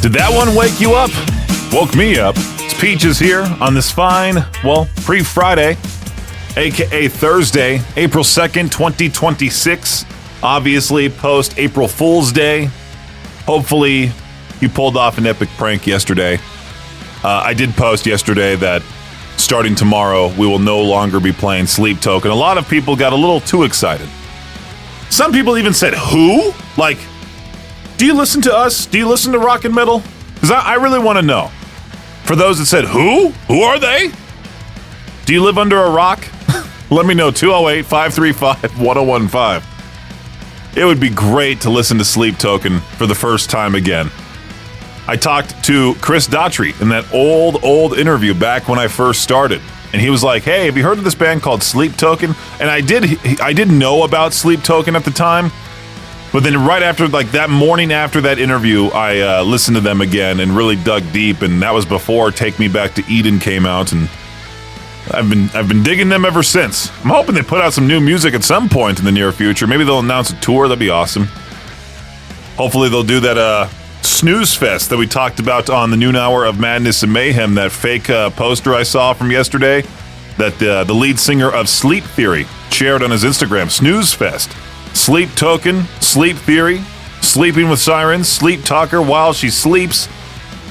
Did that one wake you up? Woke me up. It's Peaches here on this fine, pre-Friday, aka Thursday, April 2nd, 2026. Obviously, post-April Fool's Day. Hopefully, you pulled off an epic prank yesterday. I did post yesterday that starting tomorrow, we will no longer be playing Sleep Token. A lot of people got a little too excited. Some people even said, who? Like, do you listen to us? Do you listen to rock and metal? Because I really want to know. For those that said, who? Who are they? Do you live under a rock? Let me know, 208-535-1015. It would be great to listen to Sleep Token for the first time again. I talked to Chris Daughtry in that old interview back when I first started. And he was like, hey, have you heard of this band called Sleep Token? And I didn't know about Sleep Token at the time. But then right after, like that morning after that interview, I listened to them again and really dug deep. And that was before Take Me Back to Eden came out. And I've been digging them ever since. I'm hoping they put out some new music at some point in the near future. Maybe they'll announce a tour. That'd be awesome. Hopefully they'll do that Snooze Fest that we talked about on the noon hour of Madness and Mayhem, that fake poster I saw from yesterday that the lead singer of Sleep Theory shared on his Instagram. Snooze Fest. Sleep Token, Sleep Theory, Sleeping with Sirens, Sleep Talker while she sleeps,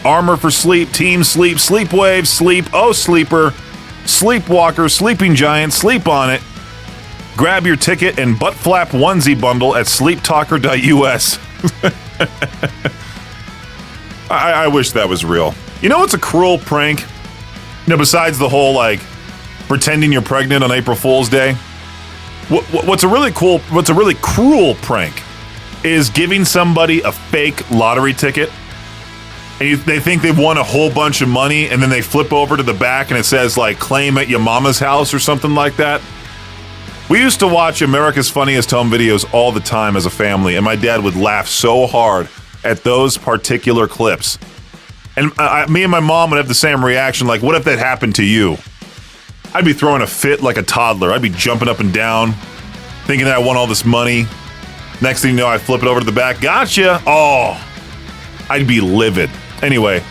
Armor for Sleep, Team Sleep, Sleepwave, Sleep, Oh Sleeper, Sleepwalker, Sleeping Giant, Sleep on It. Grab your ticket and butt flap onesie bundle at sleeptalker.us. I wish that was real. You know what's a cruel prank? You know, besides the whole, like, pretending you're pregnant on April Fool's Day? What's a really cruel prank is giving somebody a fake lottery ticket, and they think they've won a whole bunch of money, and then they flip over to the back and it says, like, claim at your mama's house or something like that. We used to watch America's Funniest Home Videos all the time as a family, and my dad would laugh so hard at those particular clips. And me and my mom would have the same reaction, like, what if that happened to you? I'd be throwing a fit like a toddler. I'd be jumping up and down, thinking that I won all this money. Next thing you know, I'd flip it over to the back. Gotcha! Oh, I'd be livid. Anyway,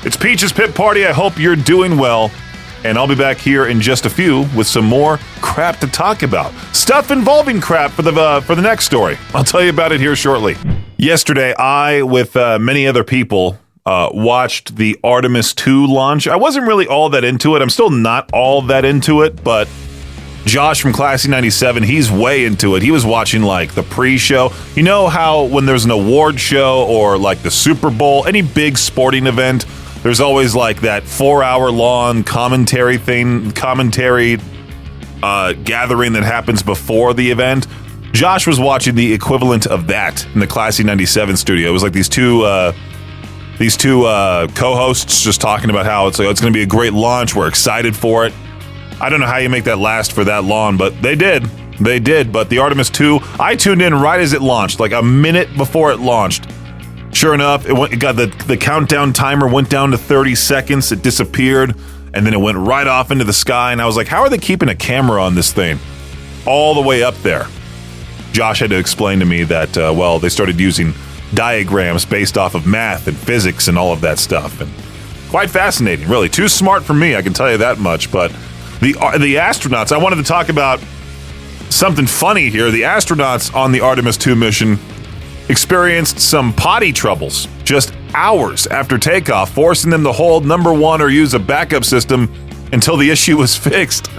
it's Peach's Pit Party. I hope you're doing well. And I'll be back here in just a few with some more crap to talk about. Stuff involving crap for the next story. I'll tell you about it here shortly. Yesterday, I, with many other people, watched the Artemis 2 launch. I wasn't really all that into it. I'm still not all that into it, but Josh from Classy 97, he's way into it. He was watching, like, the pre-show. You know how when there's an award show or, like, the Super Bowl, any big sporting event, there's always, like, that 4-hour-long commentary gathering that happens before the event. Josh was watching the equivalent of that in the Classy 97 studio. It was like these two co-hosts just talking about how it's going to be a great launch. We're excited for it. I don't know how you make that last for that long, but they did. They did. But the Artemis 2, I tuned in right as it launched, like a minute before it launched. Sure enough, it got the countdown timer went down to 30 seconds. It disappeared, and then it went right off into the sky. And I was like, how are they keeping a camera on this thing all the way up there? Josh had to explain to me that, they started using diagrams based off of math and physics and all of that stuff. And quite fascinating, really. Too smart for me, I can tell you that much. But the astronauts, I wanted to talk about something funny here. The astronauts on the Artemis 2 mission experienced some potty troubles just hours after takeoff, forcing them to hold number one or use a backup system until the issue was fixed.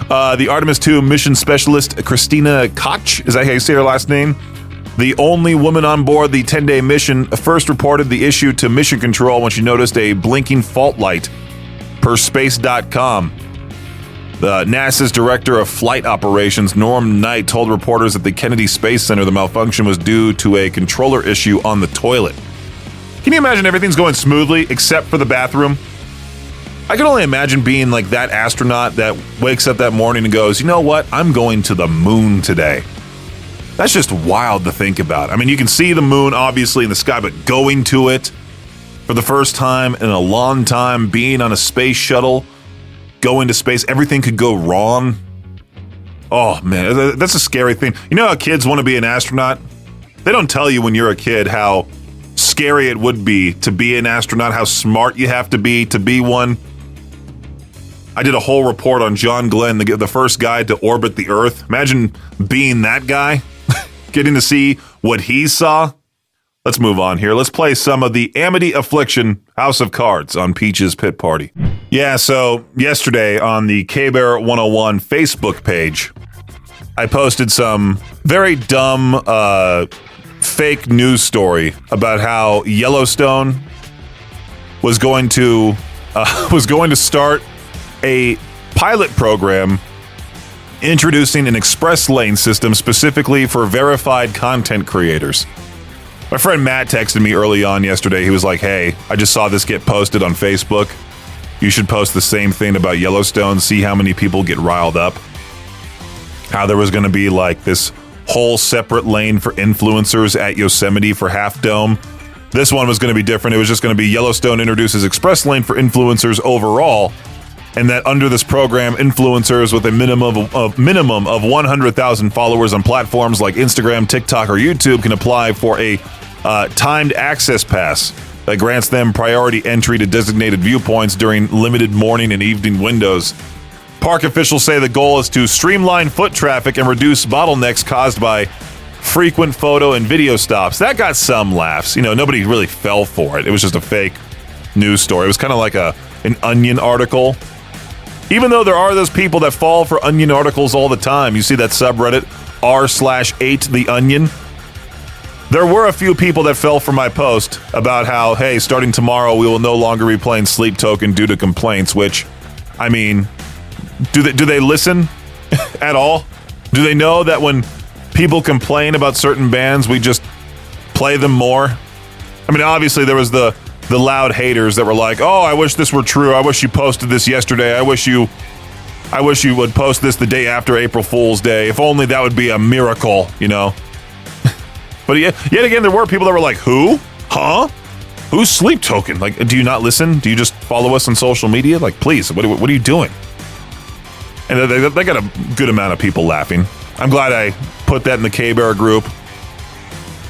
The Artemis 2 mission specialist, Christina Koch, is that how you say her last name? The only woman on board the 10-day mission, first reported the issue to mission control when she noticed a blinking fault light, per space.com. NASA's director of flight operations, Norm Knight, told reporters at the Kennedy Space Center the malfunction was due to a controller issue on the toilet. Can you imagine everything's going smoothly except for the bathroom? I can only imagine being like that astronaut that wakes up that morning and goes, you know what, I'm going to the moon today. That's just wild to think about. I mean, you can see the moon obviously in the sky, but going to it for the first time in a long time, being on a space shuttle, going to space, everything could go wrong. Oh man, that's a scary thing. You know how kids want to be an astronaut? They don't tell you when you're a kid how scary it would be to be an astronaut, how smart you have to be one. I did a whole report on John Glenn, the first guy to orbit the Earth. Imagine being that guy, getting to see what he saw. Let's move on here. Let's play some of the Amity Affliction House of Cards on Peach's Pit Party. Yeah, so yesterday on the K-Bear 101 Facebook page, I posted some very dumb fake news story about how Yellowstone was going to start a pilot program introducing an express lane system specifically for verified content creators. My friend Matt texted me early on yesterday. He was like, hey, I just saw this get posted on Facebook. You should post the same thing about Yellowstone, see how many people get riled up. How there was going to be like this whole separate lane for influencers at Yosemite for Half Dome. This one was going to be different. It was just going to be Yellowstone introduces express lane for influencers overall, and that under this program, influencers with a minimum of 100,000 followers on platforms like Instagram, TikTok, or YouTube can apply for a timed access pass that grants them priority entry to designated viewpoints during limited morning and evening windows. Park officials say the goal is to streamline foot traffic and reduce bottlenecks caused by frequent photo and video stops. That got some laughs. Nobody really fell for it. It was just a fake news story. It was kind of like an Onion article. Even though there are those people that fall for Onion articles all the time. You see that subreddit r/8theonion. There were a few people that fell for my post about how, hey, starting tomorrow, we will no longer be playing Sleep Token due to complaints, which, I mean, do they listen at all? Do they know that when people complain about certain bands, we just play them more? I mean, obviously there was the loud haters that were like, oh, I wish this were true. I wish you posted this yesterday. I wish you would post this the day after April Fool's Day. If only that would be a miracle, But yet again, there were people that were like, who? Huh? Who's Sleep Token? Like, do you not listen? Do you just follow us on social media? Like, please, what are you doing? And they got a good amount of people laughing. I'm glad I put that in the K-Bear group.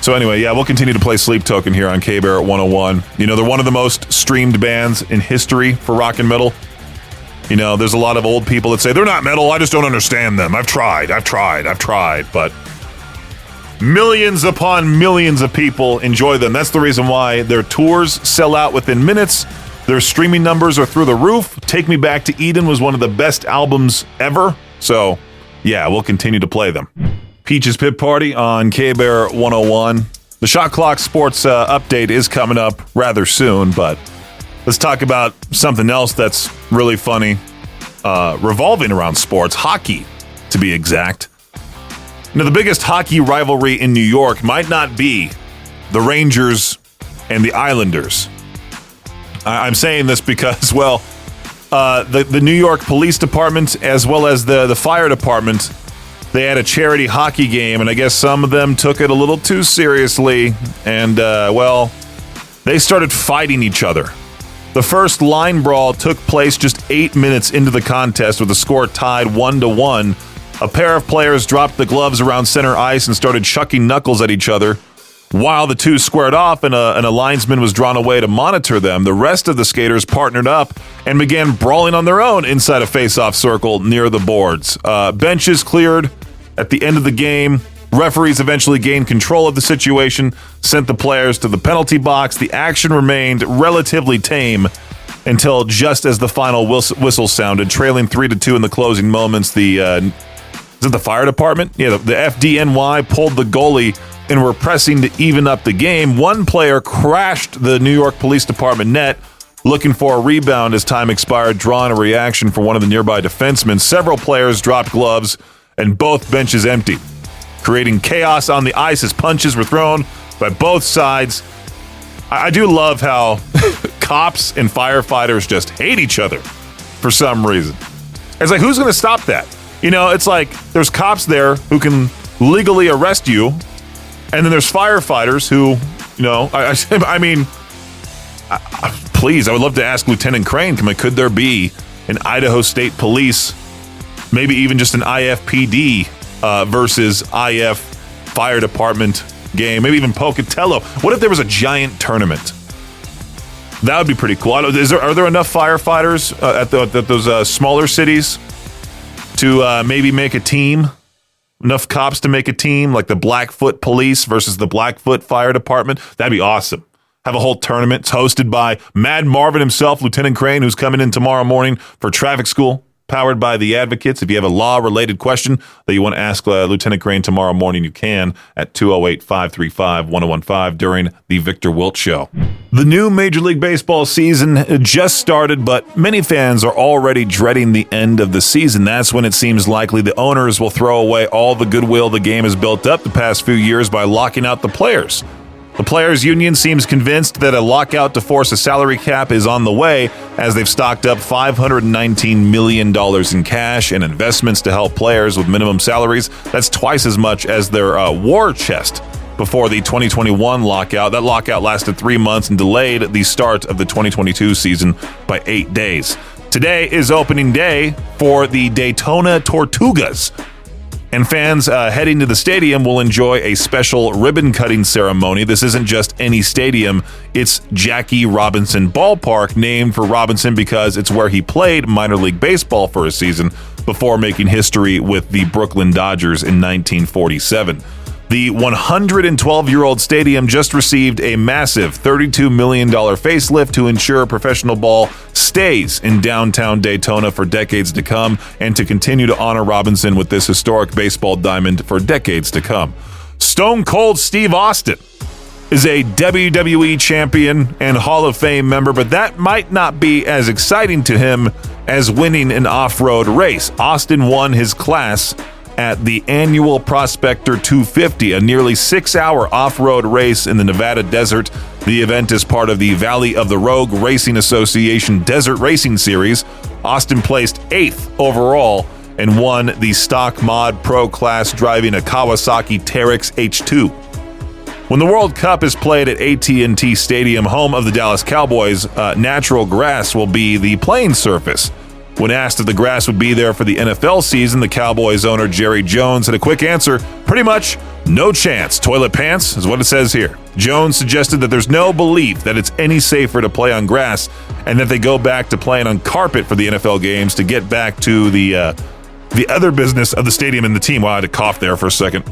So anyway, yeah, we'll continue to play Sleep Token here on K-Bear 101. They're one of the most streamed bands in history for rock and metal. There's a lot of old people that say, they're not metal, I just don't understand them. I've tried. But millions upon millions of people enjoy them. That's the reason why their tours sell out within minutes. Their streaming numbers are through the roof. Take Me Back to Eden was one of the best albums ever. So, yeah, we'll continue to play them. Peach's Pit Party on K-Bear 101. The Shot Clock Sports update is coming up rather soon, but let's talk about something else that's really funny, revolving around sports, hockey, to be exact. The biggest hockey rivalry in New York might not be the Rangers and the Islanders. I'm saying this because, well, the New York Police Department, as well as the fire department, they had a charity hockey game, and I guess some of them took it a little too seriously, and, well, they started fighting each other. The first line brawl took place just 8 minutes into the contest with the score tied 1-1. A pair of players dropped the gloves around center ice and started chucking knuckles at each other. While the two squared off and a linesman was drawn away to monitor them, the rest of the skaters partnered up and began brawling on their own inside a face-off circle near the boards. Benches cleared at the end of the game. Referees eventually gained control of the situation, sent the players to the penalty box. The action remained relatively tame until just as the final whistle sounded, trailing 3-2 in the closing moments. Is it the fire department? Yeah, the FDNY pulled the goalie and were pressing to even up the game. One player crashed the New York Police Department net, looking for a rebound as time expired, drawing a reaction from one of the nearby defensemen. Several players dropped gloves, and both benches emptied, creating chaos on the ice as punches were thrown by both sides. I do love how cops and firefighters just hate each other for some reason. It's like, who's going to stop that? It's like there's cops there who can legally arrest you, and then there's firefighters who, I mean, please, I would love to ask Lieutenant Crane, could there be an Idaho State Police, maybe even just an IFPD versus IF Fire Department game, maybe even Pocatello. What if there was a giant tournament? That would be pretty cool. Are there enough firefighters at those smaller cities to maybe make a team? Enough cops to make a team, like the Blackfoot Police versus the Blackfoot Fire Department? That'd be awesome. Have a whole tournament. It's hosted by Mad Marvin himself, Lieutenant Crane, who's coming in tomorrow morning for traffic school, powered by the Advocates. If you have a law-related question that you want to ask Lieutenant Crane tomorrow morning, you can at 208-535-1015 during the Victor Wilt Show. The new Major League Baseball season just started, but many fans are already dreading the end of the season. That's when it seems likely the owners will throw away all the goodwill the game has built up the past few years by locking out the players. The Players Union seems convinced that a lockout to force a salary cap is on the way, as they've stocked up $519 million in cash and investments to help players with minimum salaries. That's twice as much as their war chest before the 2021 lockout. That lockout lasted 3 months and delayed the start of the 2022 season by 8 days. Today is opening day for the Daytona Tortugas, and fans heading to the stadium will enjoy a special ribbon-cutting ceremony. This isn't just any stadium. It's Jackie Robinson Ballpark, named for Robinson because it's where he played minor league baseball for a season before making history with the Brooklyn Dodgers in 1947. The 112-year-old stadium just received a massive $32 million facelift to ensure professional ball stays in downtown Daytona for decades to come and to continue to honor Robinson with this historic baseball diamond for decades to come. Stone Cold Steve Austin is a WWE champion and Hall of Fame member, but that might not be as exciting to him as winning an off-road race. Austin won his class at the annual Prospector 250, a nearly 6-hour off-road race in the Nevada desert. The event is part of the Valley of the Rogue Racing Association Desert Racing Series. Austin placed 8th overall and won the Stock Mod Pro Class driving a Kawasaki Teryx H2. When the World Cup is played at AT&T Stadium, home of the Dallas Cowboys, natural grass will be the playing surface. When asked if the grass would be there for the NFL season, the Cowboys owner Jerry Jones had a quick answer: pretty much no chance. Toilet pants is what it says here. Jones suggested that there's no belief that it's any safer to play on grass and that they go back to playing on carpet for the NFL games to get back to the other business of the stadium and the team. Well, I had to cough there for a second.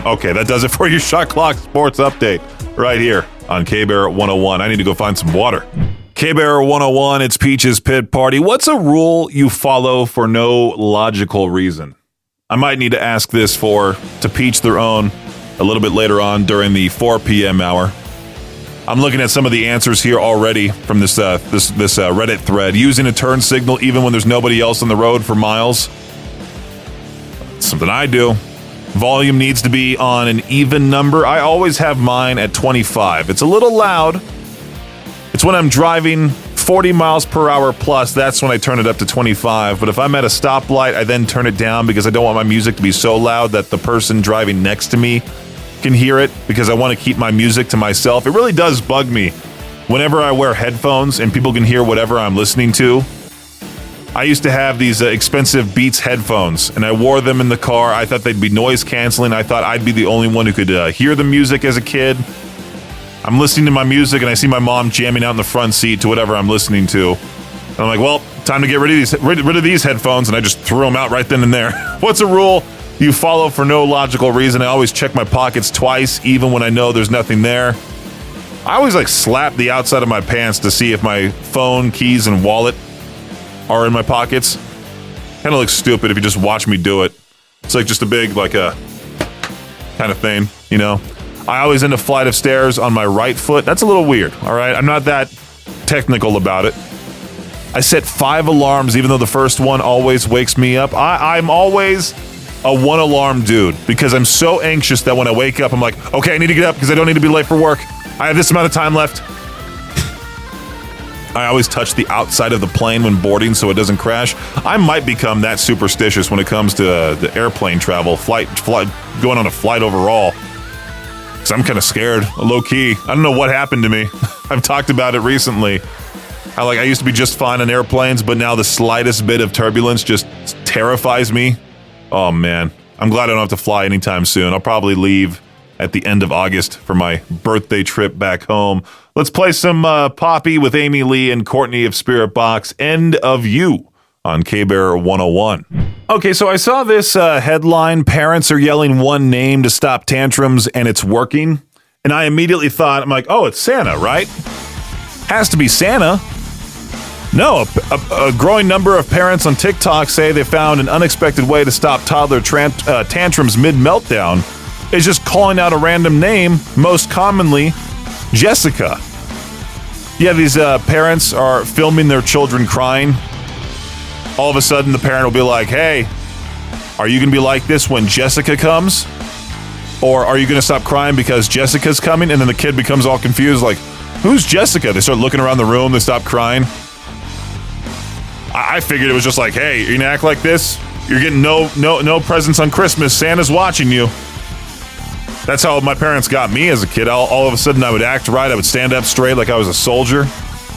Okay, that does it for your Shot Clock Sports Update right here on K-Bear 101. I need to go find some water. K-Bear 101, it's Peach's Pit Party. What's a rule you follow for no logical reason? I might need to ask this to Peach their own a little bit later on during the 4 p.m. hour. I'm looking at some of the answers here already from this Reddit thread. Using a turn signal even when there's nobody else on the road for miles. It's something I do. Volume needs to be on an even number. I always have mine at 25. It's a little loud. It's when I'm driving 40 miles per hour plus, that's when I turn it up to 25. But if I'm at a stoplight, I then turn it down because I don't want my music to be so loud that the person driving next to me can hear it, because I want to keep my music to myself. It really does bug me whenever I wear headphones and people can hear whatever I'm listening to. I used to have these expensive Beats headphones, and I wore them in the car. I thought they'd be noise canceling. I thought I'd be the only one who could hear the music as a kid. I'm listening to my music, and I see my mom jamming out in the front seat to whatever I'm listening to. And I'm like, well, time to get rid of these headphones, and I just threw them out right then and there. What's a rule you follow for no logical reason? I always check my pockets twice, even when I know there's nothing there. I always slap the outside of my pants to see if my phone, keys, and wallet are in my pockets. Kind of looks stupid if you just watch me do it. It's just a big, kind of thing, you know? I always end a flight of stairs on my right foot. That's a little weird, all right? I'm not that technical about it. I set 5 alarms, even though the first one always wakes me up. I'm always a 1 alarm dude because I'm so anxious that when I wake up, I'm like, okay, I need to get up because I don't need to be late for work. I have this amount of time left. I always touch the outside of the plane when boarding so it doesn't crash. I might become that superstitious when it comes to the airplane travel, flight going on a flight overall. Because I'm kind of scared, low-key. I don't know what happened to me. I've talked about it recently. I used to be just fine on airplanes, but now the slightest bit of turbulence just terrifies me. Oh, man. I'm glad I don't have to fly anytime soon. I'll probably leave at the end of August for my birthday trip back home. Let's play some Poppy with Amy Lee and Courtney of Spirit Box, End of You on K-Bear 101. Okay, so I saw this headline, parents are yelling one name to stop tantrums and it's working. And I immediately thought, I'm like, oh, it's Santa, right? Has to be Santa. No, a growing number of parents on TikTok say they found an unexpected way to stop toddler tantrums mid-meltdown is just calling out a random name, most commonly Jessica. Yeah, these parents are filming their children crying. All of a sudden, the parent will be like, hey, are you going to be like this when Jessica comes? Or are you going to stop crying because Jessica's coming? And then the kid becomes all confused, like, who's Jessica? They start looking around the room, they stop crying. I figured it was just like, hey, you're going to act like this? You're getting no presents on Christmas. Santa's watching you. That's how my parents got me as a kid. All of a sudden, I would act right. I would stand up straight like I was a soldier.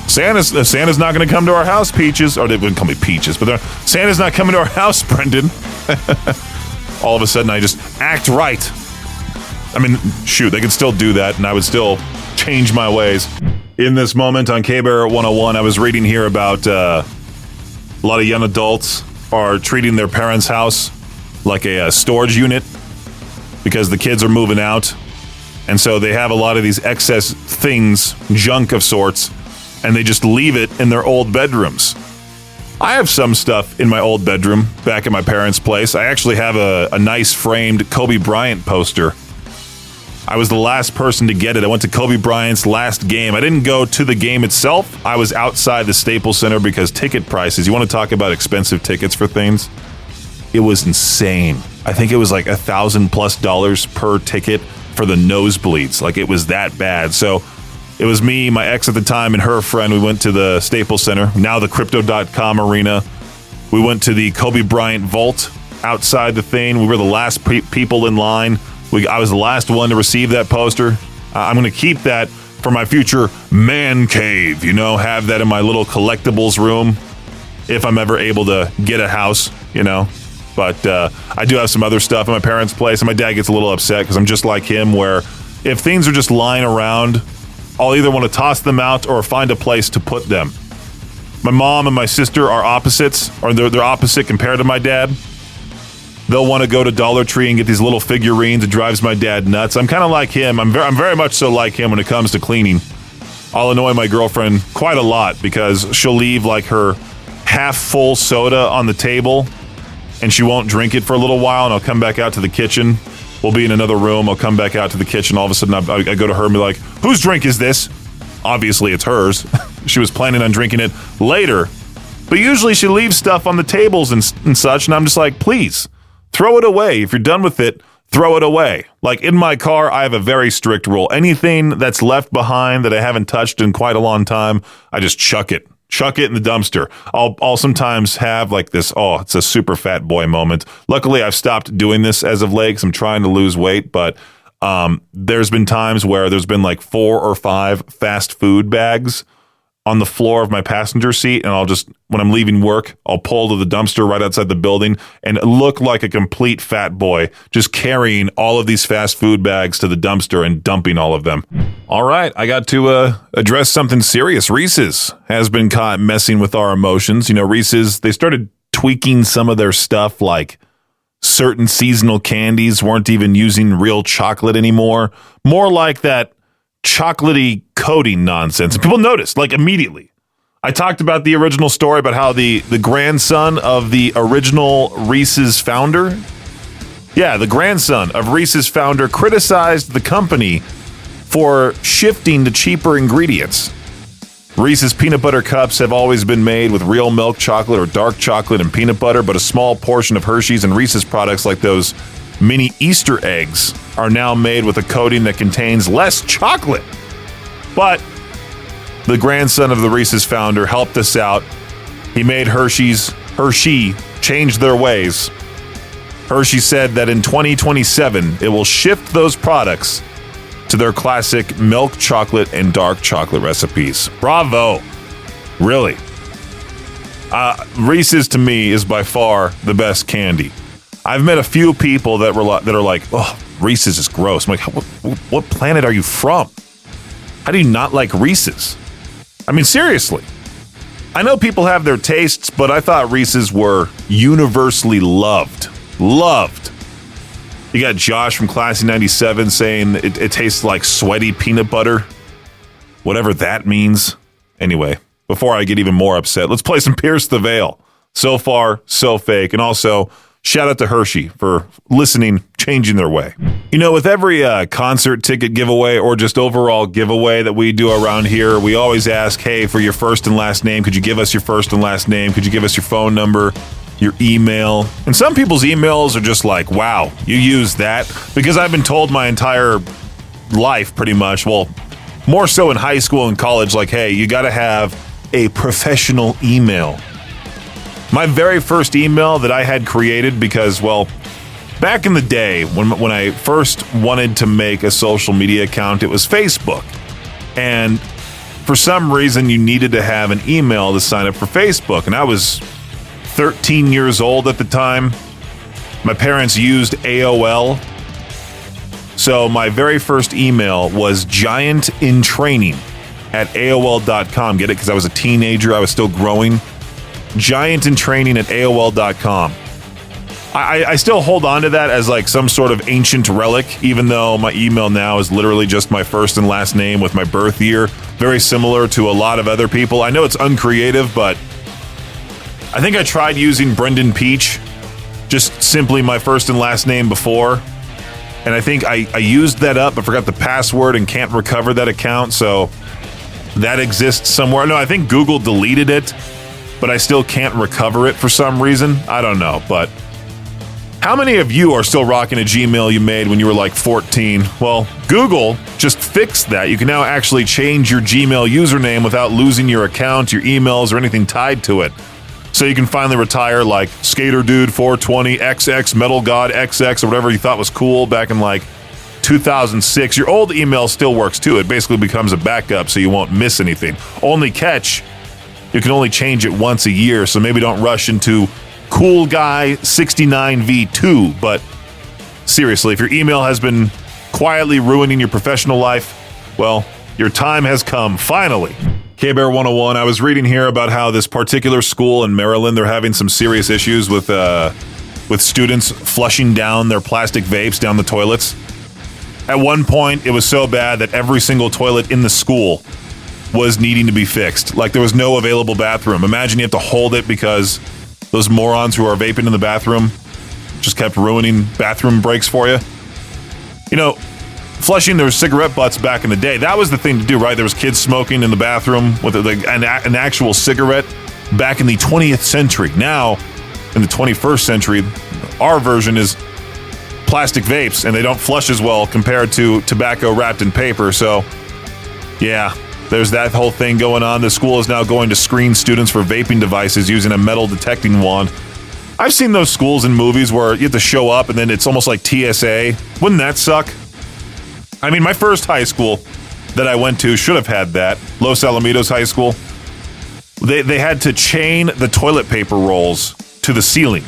Santa's not going to come to our house, Peaches. Or they wouldn't call me Peaches, but Santa's not coming to our house, Brendan. All of a sudden, I just act right. I mean, shoot, they could still do that, and I would still change my ways. In this moment on K-Bear 101, I was reading here about a lot of young adults are treating their parents' house like a storage unit because the kids are moving out. And so they have a lot of these excess things, junk of sorts, and they just leave it in their old bedrooms. I have some stuff in my old bedroom back at my parents' place. I actually have a nice framed Kobe Bryant poster. I was the last person to get it. I went to Kobe Bryant's last game. I didn't go to the game itself. I was outside the Staples Center because ticket prices, you want to talk about expensive tickets for things? It was insane. I think it was like $1,000+ per ticket for the nosebleeds. Like, it was that bad. So it was me, my ex at the time, and her friend. We went to the Staples Center, now the Crypto.com Arena. We went to the Kobe Bryant Vault outside the thing. We were the last people in line. I was the last one to receive that poster. I'm going to keep that for my future man cave, have that in my little collectibles room if I'm ever able to get a house, But I do have some other stuff at my parents' place, and my dad gets a little upset because I'm just like him, where if things are just lying around, I'll either want to toss them out or find a place to put them. My mom and my sister are opposites, or they're opposite compared to my dad. They'll want to go to Dollar Tree and get these little figurines. It drives my dad nuts. I'm kind of like him. I'm very much so like him when it comes to cleaning. I'll annoy my girlfriend quite a lot because she'll leave like her half-full soda on the table and she won't drink it for a little while, and I'll come back out to the kitchen. We'll be in another room. I'll come back out to the kitchen. All of a sudden, I go to her and be like, whose drink is this? Obviously, it's hers. She was planning on drinking it later. But usually she leaves stuff on the tables and such, and I'm just like, please. Throw it away. If you're done with it, throw it away. Like in my car, I have a very strict rule. Anything that's left behind that I haven't touched in quite a long time, I just chuck it. Chuck it in the dumpster. I'll sometimes have like this, it's a super fat boy moment. Luckily, I've stopped doing this as of late because I'm trying to lose weight, but there's been times where there's been like 4 or 5 fast food bags on the floor of my passenger seat, and I'll just, when I'm leaving work, I'll pull to the dumpster right outside the building and look like a complete fat boy, just carrying all of these fast food bags to the dumpster and dumping all of them. All right, I got to address something serious. Reese's has been caught messing with our emotions. Reese's, they started tweaking some of their stuff, like certain seasonal candies weren't even using real chocolate anymore. More like that chocolatey coating nonsense. And people noticed, like, immediately. I talked about the original story about how the grandson of the original Reese's founder, the grandson of Reese's founder criticized the company for shifting to cheaper ingredients. Reese's peanut butter cups have always been made with real milk chocolate or dark chocolate and peanut butter, but a small portion of Hershey's and Reese's products, like those mini Easter eggs, are now made with a coating that contains less chocolate. But the grandson of the Reese's founder helped us out. He made Hershey change their ways. Hershey said that in 2027, it will shift those products to their classic milk chocolate and dark chocolate recipes. Bravo. Really. Reese's, to me, is by far the best candy. I've met a few people that are like, oh, Reese's is gross. I'm like, what planet are you from? How do you not like Reese's? I mean, seriously. I know people have their tastes, but I thought Reese's were universally loved. Loved. You got Josh from Classy 97 saying it tastes like sweaty peanut butter. Whatever that means. Anyway, before I get even more upset, let's play some Pierce the Veil. So far, so fake. And also, shout out to Hershey for listening, changing their way. You know, with every concert ticket giveaway or just overall giveaway that we do around here, we always ask, hey, for your first and last name, could you give us your first and last name? Could you give us your phone number, your email? And some people's emails are just like, wow, you use that? Because I've been told my entire life pretty much, well, more so in high school and college, like, hey, you got to have a professional email. My very first email that I had created because, well, back in the day when I first wanted to make a social media account, it was Facebook. And for some reason, you needed to have an email to sign up for Facebook. And I was 13 years old at the time. My parents used AOL. So my very first email was giantintraining@AOL.com. Get it? Because I was a teenager. I was still growing. giantintraining@AOL.com. I still hold on to that as like some sort of ancient relic, even though my email now is literally just my first and last name with my birth year. Very similar to a lot of other people. I know it's uncreative, but I think I tried using Brendan Peach, just simply my first and last name before. And I think I used that up, but forgot the password and can't recover that account. So that exists somewhere. No, I think Google deleted it, but I still can't recover it for some reason. I don't know, but how many of you are still rocking a Gmail you made when you were like 14? Well, Google just fixed that. You can now actually change your Gmail username without losing your account, your emails, or anything tied to it. So you can finally retire like Skater Dude 420 XX Metal God XX or whatever you thought was cool back in like 2006. Your old email still works too. It basically becomes a backup so you won't miss anything. Only catch, you can only change it once a year, so maybe don't rush into Cool Guy 69V2. But seriously, if your email has been quietly ruining your professional life, well, your time has come, finally. K-Bear 101, I was reading here about how this particular school in Maryland, they're having some serious issues with students flushing down their plastic vapes down the toilets. At one point, it was so bad that every single toilet in the school was needing to be fixed. Like, there was no available bathroom. Imagine you have to hold it because those morons who are vaping in the bathroom just kept ruining bathroom breaks for you. You know, flushing their cigarette butts back in the day, that was the thing to do, right? There was kids smoking in the bathroom with an actual cigarette back in the 20th century. Now, in the 21st century, our version is plastic vapes, and they don't flush as well compared to tobacco wrapped in paper. So, yeah, there's that whole thing going on. The school is now going to screen students for vaping devices using a metal detecting wand. I've seen those schools in movies where you have to show up and then it's almost like TSA. Wouldn't that suck? I mean, my first high school that I went to should have had that. Los Alamitos High School. They had to chain the toilet paper rolls to the ceiling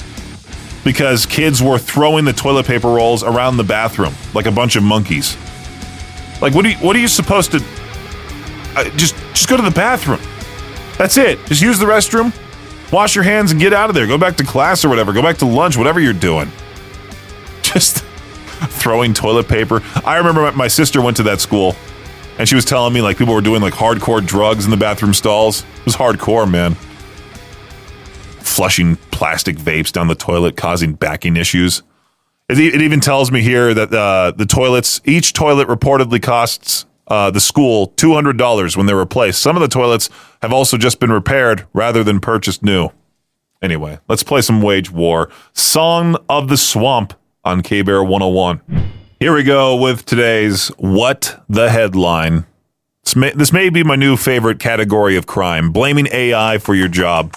because kids were throwing the toilet paper rolls around the bathroom like a bunch of monkeys. Like, what are you supposed to... Just go to the bathroom. That's it. Just use the restroom, wash your hands, and get out of there. Go back to class or whatever. Go back to lunch, whatever you're doing. Just throwing toilet paper. I remember my sister went to that school, and she was telling me like people were doing like hardcore drugs in the bathroom stalls. It was hardcore, man. Flushing plastic vapes down the toilet, causing backing issues. It even tells me here that the toilets, each toilet reportedly costs the school $200 when they're replaced. Some of the toilets have also just been repaired rather than purchased new. Anyway, let's play some Wage War. Song of the Swamp on K-Bear 101. Here we go with today's What the Headline. This may be my new favorite category of crime, blaming AI for your job.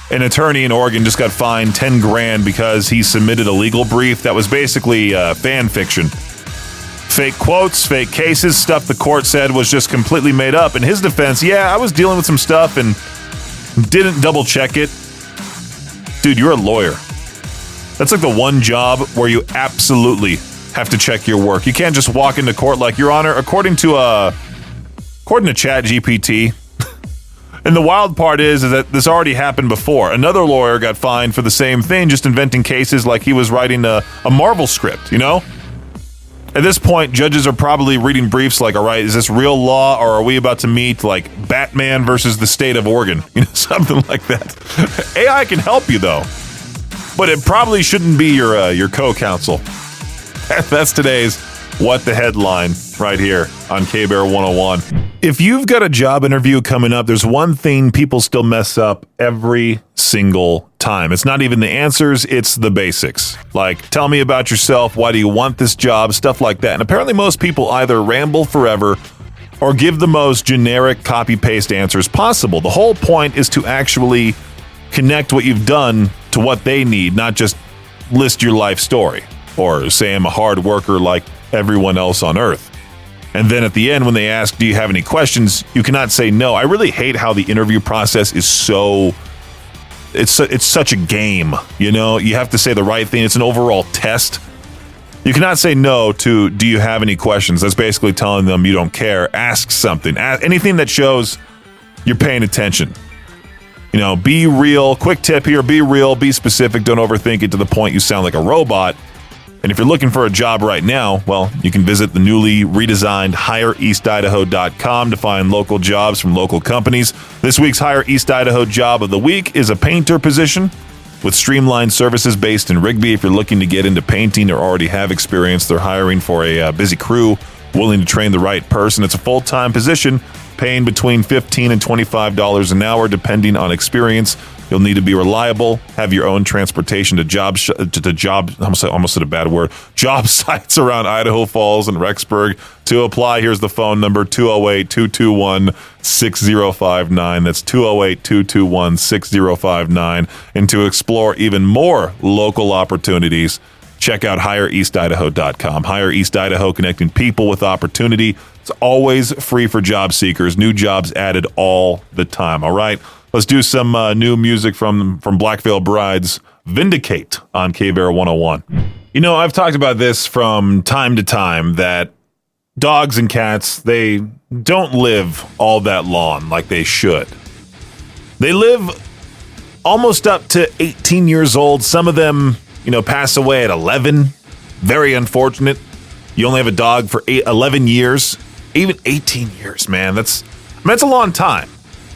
An attorney in Oregon just got fined $10,000 because he submitted a legal brief that was basically fan fiction. Fake quotes, fake cases, stuff the court said was just completely made up. In his defense, yeah, I was dealing with some stuff and didn't double check it. Dude, you're a lawyer. That's like the one job where you absolutely have to check your work. You can't just walk into court like, Your Honor, according to ChatGPT. And the wild part is that this already happened before. Another lawyer got fined for the same thing, just inventing cases like he was writing a Marvel script, you know? At this point, judges are probably reading briefs like, all right, is this real law, or are we about to meet like Batman versus the state of Oregon? You know, something like that. AI can help you though, but it probably shouldn't be your co-counsel. That's today's What the Headline right here on K-Bear 101. If you've got a job interview coming up, there's one thing people still mess up every single time. It's not even the answers, it's the basics. Like, tell me about yourself, why do you want this job, stuff like that. And apparently most people either ramble forever or give the most generic copy-paste answers possible. The whole point is to actually connect what you've done to what they need, not just list your life story or say I'm a hard worker like everyone else on earth. And then at the end, when they ask, do you have any questions, you cannot say no. I really hate how the interview process is it's such a game, you know? You have to say the right thing. It's an overall test. You cannot say no to, do you have any questions? That's basically telling them you don't care. Ask something. Anything that shows you're paying attention. You know, be real. Quick tip here, be real, be specific. Don't overthink it to the point you sound like a robot. And if you're looking for a job right now, well, you can visit the newly redesigned HireEastIdaho.com to find local jobs from local companies. This week's Hire East Idaho job of the week is a painter position with streamlined services based in Rigby. If you're looking to get into painting or already have experience, they're hiring for a busy crew willing to train the right person. It's a full-time position, paying between $15 and $25 an hour, depending on experience. You'll need to be reliable, have your own transportation to job almost said a bad word, job sites around Idaho Falls and Rexburg. To apply, here's the phone number, 208-221-6059. That's 208-221-6059. And to explore even more local opportunities, check out HireEastIdaho.com. Hire East Idaho, connecting people with opportunity. It's always free for job seekers. New jobs added all the time. All right, let's do some new music from Black Veil Bride's Vindicate on K-Bear 101. You know, I've talked about this from time to time, that dogs and cats, they don't live all that long like they should. They live almost up to 18 years old. Some of them, you know, pass away at 11. Very unfortunate. You only have a dog for 11 years. Even 18 years, man. That's a long time.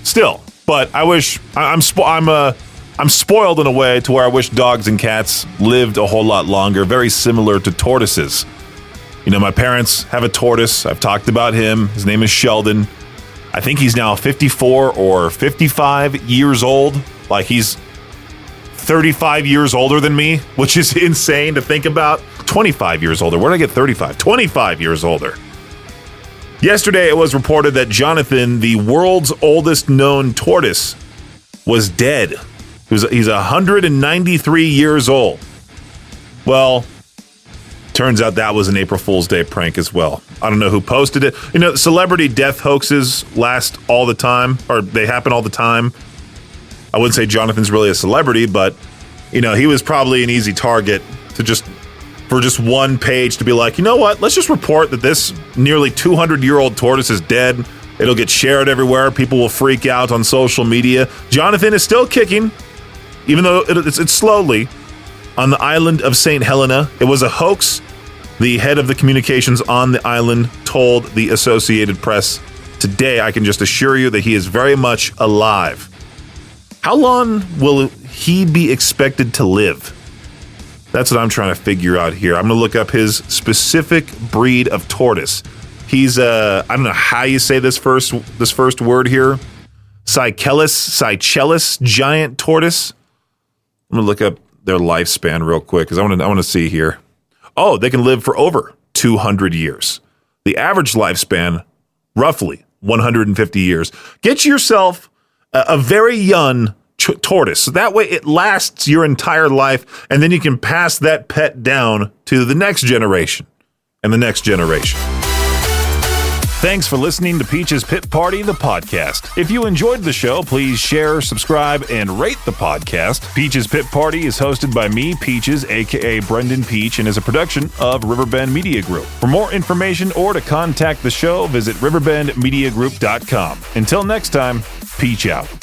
Still, but I wish I'm spoiled in a way to where I wish dogs and cats lived a whole lot longer. Very similar to tortoises. You know, my parents have a tortoise. I've talked about him. His name is Sheldon. I think he's now 54 or 55 years old. Like, he's 35 years older than me, which is insane to think about. 25 years older. Where did I get 35? 25 years older. Yesterday, it was reported that Jonathan, the world's oldest known tortoise, was dead. He's 193 years old. Well, turns out that was an April Fool's Day prank as well. I don't know who posted it. You know, celebrity death hoaxes last all the time, or they happen all the time. I wouldn't say Jonathan's really a celebrity, but, you know, he was probably an easy target to for just one page to be like, you know what, let's just report that this nearly 200-year-old tortoise is dead. It'll get shared everywhere. People will freak out on social media. Jonathan is still kicking, even though it's slowly, on the island of St. Helena. It was a hoax. The head of the communications on the island told the Associated Press today, I can just assure you that he is very much alive. How long will he be expected to live? That's what I'm trying to figure out here. I'm going to look up his specific breed of tortoise. He's I don't know how you say this first word here. Cycellus giant tortoise. I'm going to look up their lifespan real quick because I want to see here. Oh, they can live for over 200 years. The average lifespan, roughly 150 years. Get yourself a very young tortoise. So that way it lasts your entire life, and then you can pass that pet down to the next generation and the next generation. Thanks for listening to Peach's Pit Party, the podcast. If you enjoyed the show, please share, subscribe, and rate the podcast. Peach's Pit Party is hosted by me, Peaches, aka Brendan Peach, and is a production of Riverbend Media Group. For more information or to contact the show, visit riverbendmediagroup.com. Until next time, Peach out.